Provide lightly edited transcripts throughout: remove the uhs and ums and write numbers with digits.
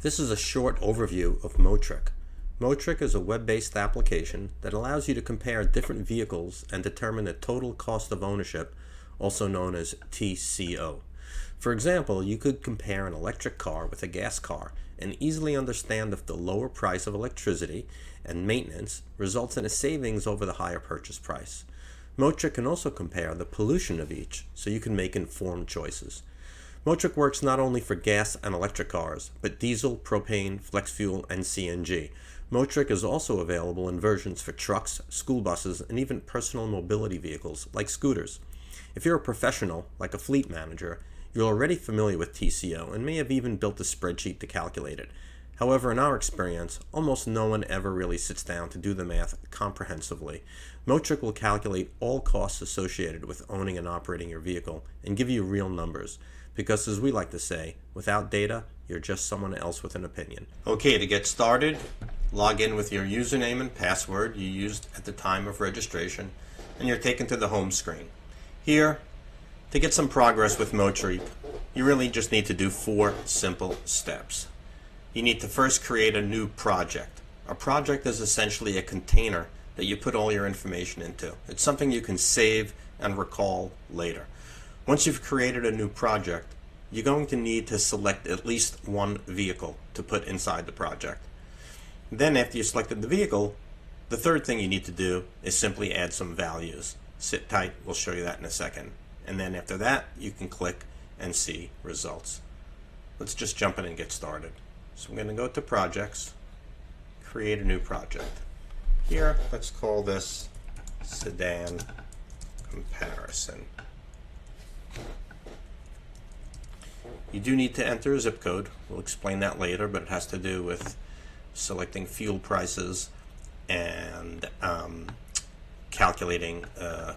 This is a short overview of Motriq. Motriq is a web-based application that allows you to compare different vehicles and determine the total cost of ownership, also known as TCO. For example, you could compare an electric car with a gas car and easily understand if the lower price of electricity and maintenance results in a savings over the higher purchase price. Motriq can also compare the pollution of each, so you can make informed choices. Motriq works not only for gas and electric cars, but diesel, propane, flex fuel, and CNG. Motriq is also available in versions for trucks, school buses, and even personal mobility vehicles like scooters. If you're a professional, like a fleet manager, you're already familiar with TCO and may have even built a spreadsheet to calculate it. However, in our experience, almost no one ever really sits down to do the math comprehensively. Motriq will calculate all costs associated with owning and operating your vehicle and give you real numbers. Because as we like to say, without data, you're just someone else with an opinion. Okay, to get started, log in with your username and password you used at the time of registration, and you're taken to the home screen. Here, to get some progress with Motriq, you really just need to do 4 simple steps. You need to first create a new project. A project is essentially a container that you put all your information into. It's something you can save and recall later. Once you've created a new project, you're going to need to select at least one vehicle to put inside the project. Then after you selected the vehicle, the third thing you need to do is simply add some values. Sit tight, we'll show you that in a second. And then after that, you can click and see results. Let's just jump in and get started. So I'm going to go to Projects, create a new project. Here, let's call this Sedan Comparison. You do need to enter a zip code. We'll explain that later, but it has to do with selecting fuel prices and calculating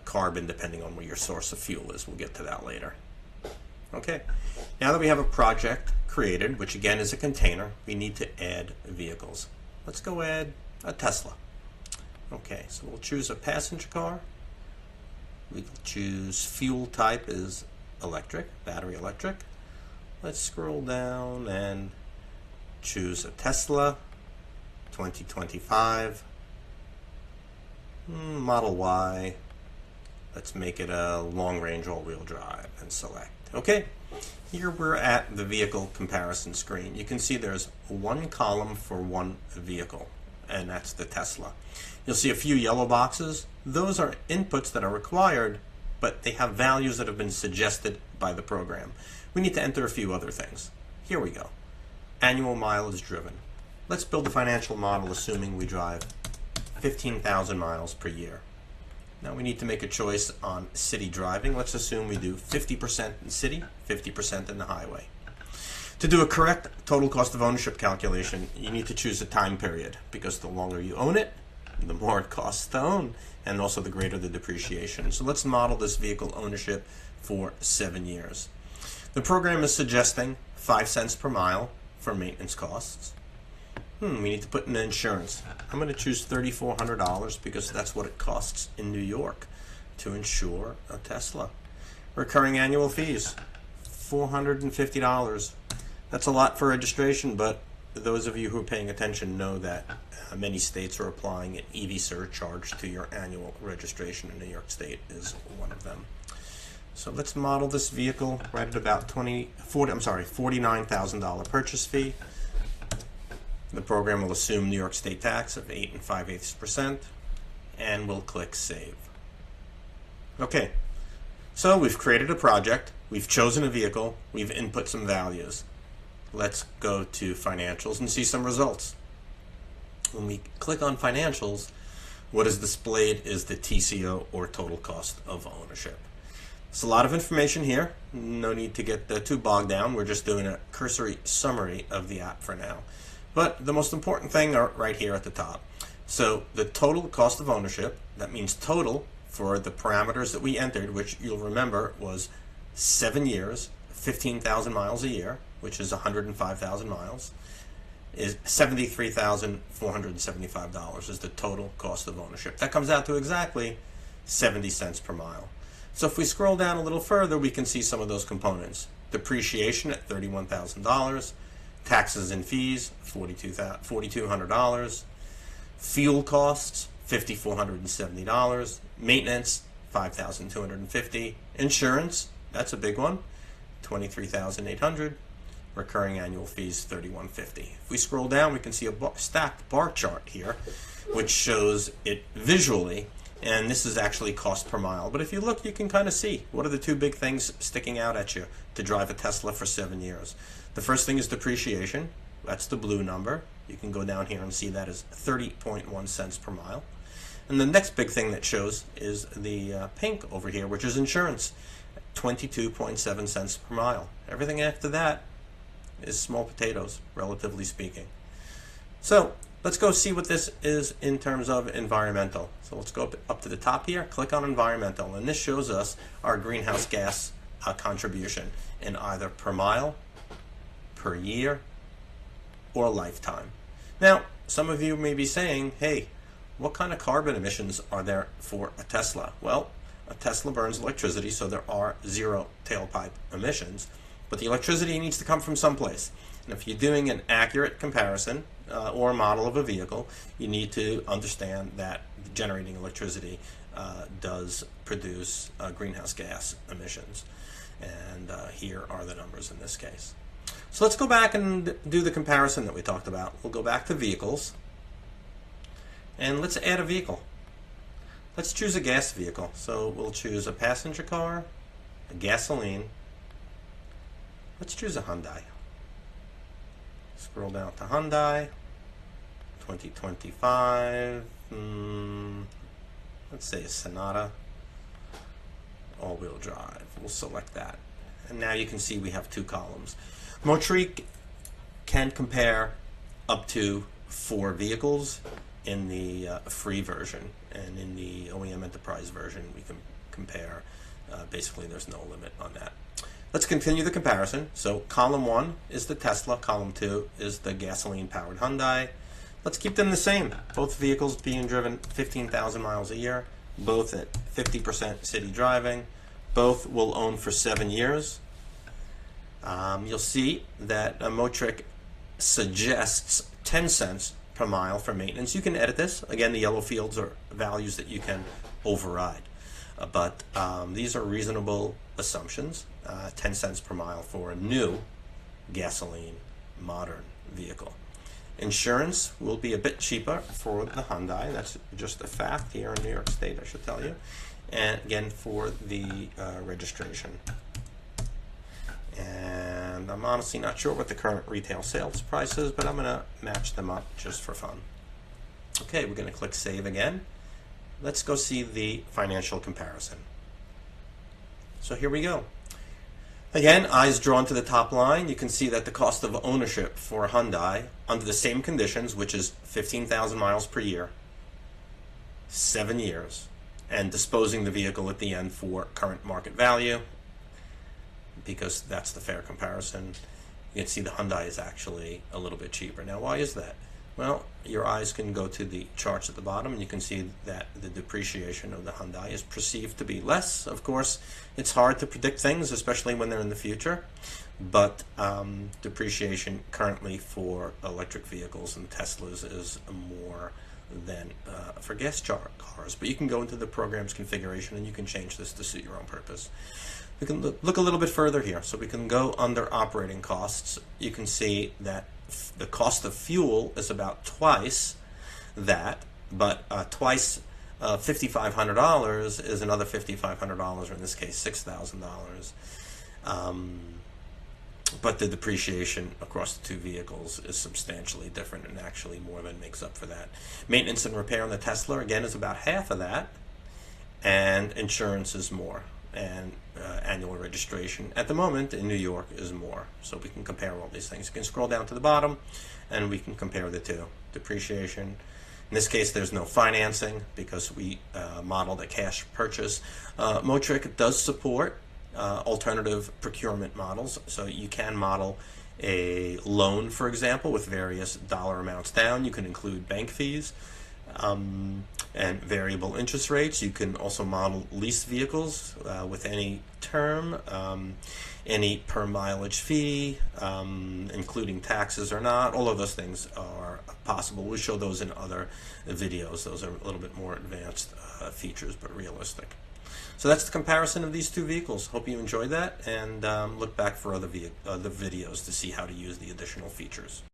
carbon depending on where your source of fuel is. We'll get to that later. Okay, now that we have a project created, which again is a container, we need to add vehicles. Let's go add a Tesla. Okay, so we'll choose a passenger car. We choose fuel type is electric, battery electric. Let's scroll down and choose a Tesla 2025 Model Y. Let's make it a long-range all-wheel drive and select. Okay, here we're at the vehicle comparison screen. You can see there's one column for one vehicle, and that's the Tesla. You'll see a few yellow boxes. Those are inputs that are required, but they have values that have been suggested by the program. We need to enter a few other things. Here we go. Annual mileage driven. Let's build a financial model assuming we drive 15,000 miles per year. Now we need to make a choice on city driving. Let's assume we do 50% in city, 50% in the highway. To do a correct total cost of ownership calculation, you need to choose a time period, because the longer you own it, the more it costs to own, and also the greater the depreciation. So let's model this vehicle ownership for 7 years. The program is suggesting 5 cents per mile for maintenance costs. We need to put in insurance. I'm going to choose $3,400 because that's what it costs in New York to insure a Tesla. Recurring annual fees, $450. That's a lot for registration, but those of you who are paying attention know that many states are applying an EV surcharge to your annual registration, and New York State is one of them. So let's model this vehicle right at about $49,000 purchase fee. The program will assume New York State tax of 8 5/8%, and we'll click Save. Okay, so we've created a project, we've chosen a vehicle, we've input some values. Let's go to Financials and see some results. When we click on Financials, what is displayed is the TCO, or total cost of ownership. There's a lot of information here. No need to get too bogged down. We're just doing a cursory summary of the app for now. But the most important thing are right here at the top. So the total cost of ownership, that means total for the parameters that we entered, which you'll remember was 7 years, 15,000 miles a year, which is 105,000 miles, is $73,475 is the total cost of ownership. That comes out to exactly 70 cents per mile. So if we scroll down a little further, we can see some of those components. Depreciation at $31,000, Taxes and fees, $4,200. Fuel costs, $5,470. Maintenance, $5,250. Insurance, that's a big one, $23,800. Recurring annual fees, $3,150. If we scroll down, we can see a stacked bar chart here, which shows it visually, and this is actually cost per mile. But if you look, you can kind of see what are the two big things sticking out at you to drive a Tesla for 7 years. The first thing is depreciation. That's the blue number. You can go down here and see that is 30.1 cents per mile. And the next big thing that shows is the pink over here, which is insurance, 22.7 cents per mile. Everything after that is small potatoes, relatively speaking. So let's go see what this is in terms of environmental. So let's go up to the top here, click on environmental, and this shows us our greenhouse gas contribution in either per mile, per year, or lifetime. Now, some of you may be saying, hey, what kind of carbon emissions are there for a Tesla? Well, a Tesla burns electricity, so there are zero tailpipe emissions, but the electricity needs to come from someplace. And if you're doing an accurate comparison or a model of a vehicle, you need to understand that generating electricity does produce greenhouse gas emissions. And here are the numbers in this case. So let's go back and do the comparison that we talked about. We'll go back to vehicles, and let's add a vehicle. Let's choose a gas vehicle. So we'll choose a passenger car, a gasoline. Let's choose a Hyundai. Scroll down to Hyundai, 2025. Let's say a Sonata, all-wheel drive. We'll select that. And now you can see we have two columns. Motriq can compare up to 4 vehicles in the free version, and in the OEM Enterprise version we can compare, basically there's no limit on that. Let's continue the comparison. So column 1 is the Tesla, column 2 is the gasoline powered Hyundai. Let's keep them the same. Both vehicles being driven 15,000 miles a year, both at 50% city driving, both will own for 7 years. You'll see that Motriq suggests 10 cents per mile for maintenance. You can edit this. Again, the yellow fields are values that you can override. But these are reasonable assumptions. 10 cents per mile for a new gasoline modern vehicle. Insurance will be a bit cheaper for the Hyundai. That's just a fact here in New York State, I should tell you. And again, for the registration. And I'm honestly not sure what the current retail sales price is, but I'm going to match them up just for fun. Okay, we're going to click Save again. Let's go see the financial comparison. So here we go. Again, eyes drawn to the top line. You can see that the cost of ownership for a Hyundai under the same conditions, which is 15,000 miles per year, 7 years, and disposing the vehicle at the end for current market value, because that's the fair comparison. You can see the Hyundai is actually a little bit cheaper. Now, why is that? Well, your eyes can go to the charts at the bottom, and you can see that the depreciation of the Hyundai is perceived to be less. Of course, it's hard to predict things, especially when they're in the future, but depreciation currently for electric vehicles and Teslas is more than for gas cars. But you can go into the program's configuration and you can change this to suit your own purpose. We can look a little bit further here. So we can go under operating costs. You can see that the cost of fuel is about twice that, but twice $5,500 is another $5,500, or in this case $6,000. But the depreciation across the two vehicles is substantially different and actually more than makes up for that. Maintenance and repair on the Tesla, again, is about half of that, and insurance is more, and annual registration at the moment in New York is more. So we can compare all these things. You can scroll down to the bottom and we can compare the two. Depreciation, in this case there's no financing because we modeled a cash purchase. Motriq does support alternative procurement models, so you can model a loan, for example, with various dollar amounts down. You can include bank fees. and variable interest rates. You can also model leased vehicles with any term, any per mileage fee, including taxes or not. All of those things are possible. We'll show those in other videos. Those are a little bit more advanced features, but realistic. So that's the comparison of these two vehicles. Hope you enjoyed that, and look back for other videos to see how to use the additional features.